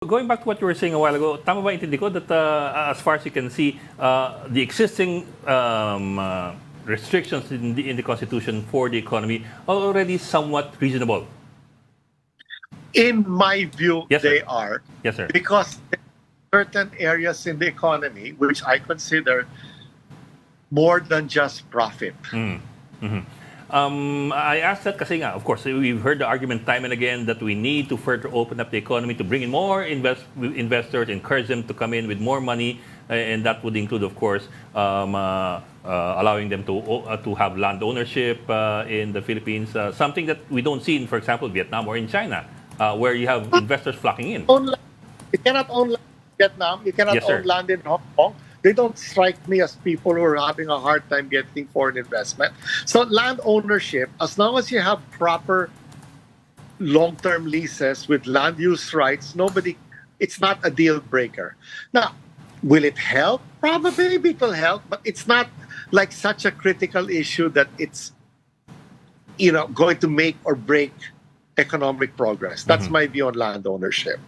Going back to what you were saying a while ago, tama ba intindi ko that as far as you can see, the existing restrictions in the Constitution for the economy are already somewhat reasonable? In my view, Yes, sir. they are. Yes, sir. Because there are certain areas in the economy which I consider more than just profit. I asked that kasi nga, of course, we've heard the argument time and again that we need to further open up the economy to bring in more investors, encourage them to come in with more money, and that would include, of course, allowing them to have land ownership in the Philippines, something that we don't see in, for example, Vietnam or in China, where you have investors flocking in. You cannot own land in Vietnam. You cannot Yes, sir. own land in Hong Kong. They don't strike me as people who are having a hard time getting foreign investment. So land ownership, as long as you have proper long-term leases with land use rights, it's not a deal breaker. Now, will it help? Probably it will help, but it's not like such a critical issue that it's going to make or break economic progress. That's my view on land ownership.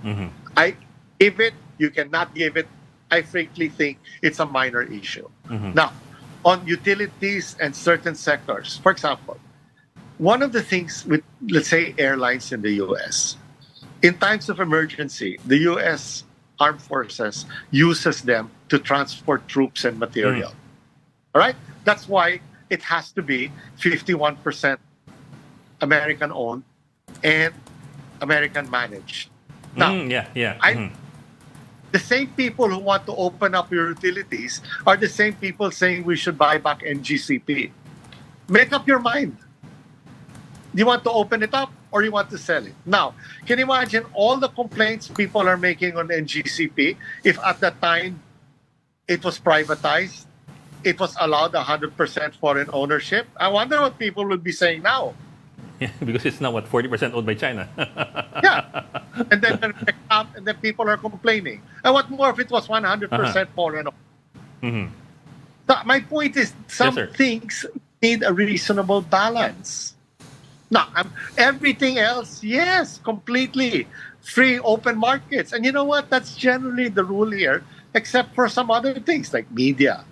I give it, you cannot give it. I frankly think it's a minor issue. Now, on utilities and certain sectors, for example, one of the things with, let's say, airlines in the U.S., in times of emergency, the U.S. Armed Forces uses them to transport troops and material. All right? That's why it has to be 51% American-owned and American-managed. Now, the same people who want to open up your utilities are the same people saying we should buy back NGCP. Make up your mind. Do you want to open it up or you want to sell it? Now, can you imagine all the complaints people are making on NGCP if at that time it was privatized, it was allowed 100% foreign ownership? I wonder what people would be saying now. Because it's now, 40% owned by China? Yeah. And then people are complaining. And what more if it was 100% foreign? So my point is, some things need a reasonable balance. Now, everything else, yes, completely free, open markets. And you know what? That's generally the rule here, except for some other things like media,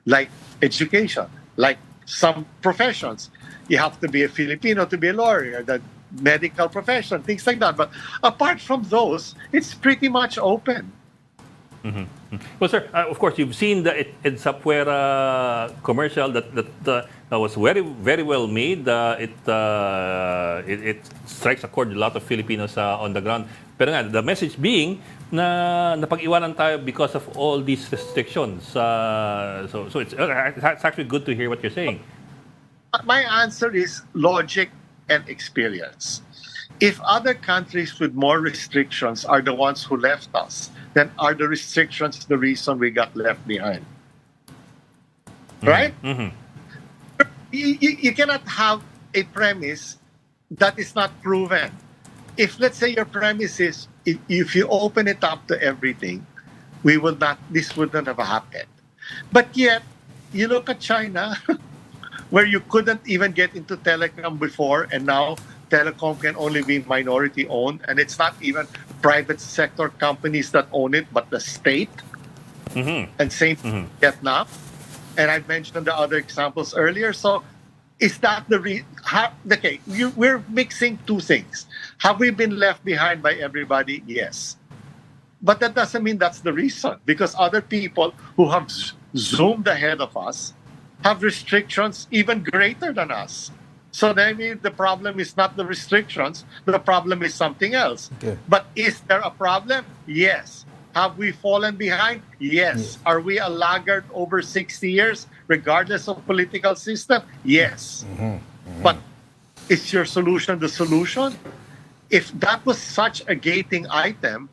like education, like some professions. You have to be a Filipino to be a lawyer, the medical profession, things like that. But apart from those, it's pretty much open. Well, sir, of course, you've seen the software commercial that was very, very well made. It strikes a chord with a lot of Filipinos on the ground. Pero nga, the message being na napag-iwanan tayo because of all these restrictions. So it's actually good to hear what you're saying. My answer is logic and experience. If other countries with more restrictions are the ones who left us, then are the restrictions the reason we got left behind? Right? You cannot have a premise that is not proven. If, let's say, your premise is if you open it up to everything, this wouldn't have happened. But yet, you look at China, where you couldn't even get into telecom before, and now telecom can only be minority owned, and it's not even private sector companies that own it, but the state. And same Vietnam. And I mentioned the other examples earlier. So is that we're mixing two things. Have we been left behind by everybody? Yes. But that doesn't mean that's the reason, because other people who have zoomed ahead of us have restrictions even greater than us. So maybe the problem is not the restrictions, the problem is something else. Okay. But is there a problem? Yes. Have we fallen behind? Yes. Are we a laggard over 60 years, regardless of political system? Yes. But is your solution the solution? If that was such a gating item,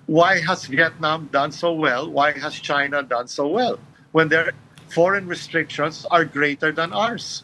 why has Vietnam done so well? Why has China done so well? When their foreign restrictions are greater than ours.